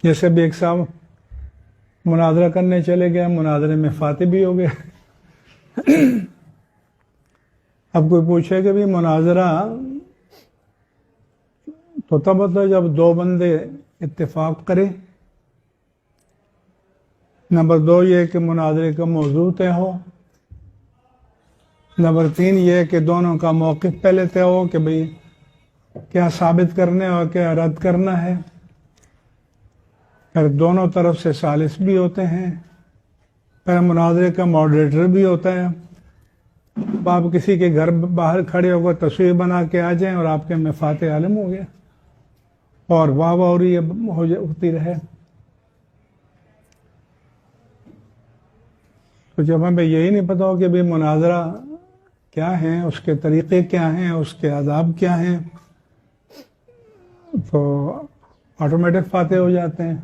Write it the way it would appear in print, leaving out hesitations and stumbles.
جیسے بھی ایک صاحب مناظرہ کرنے چلے گئے، مناظرے میں فاتح بھی ہو گئے۔ اب کوئی پوچھے کہ بھی مناظرہ تو تب ہوتا ہے جب دو بندے اتفاق کرے۔ نمبر 2 یہ کہ مناظرے کا موضوع طے ہو۔ نمبر 3 یہ کہ دونوں کا موقف پہلے طے ہو کہ بھئی کیا ثابت کرنے اور کیا رد کرنا ہے۔ پھر دونوں طرف سے ثالث بھی ہوتے ہیں، پھر مناظرے کا ماڈریٹر بھی ہوتا ہے۔ آپ کسی کے گھر باہر کھڑے ہو کر تصویر بنا کے آ جائیں اور آپ کے میں فاتح عالم ہو گیا اور واہ واہ ہوتی رہے۔ تو جب ہمیں یہی نہیں پتا ہو کہ بھی مناظرہ کیا ہیں، اس کے طریقے کیا ہیں، اس کے آداب کیا ہیں، تو آٹومیٹک فاتح ہو جاتے ہیں۔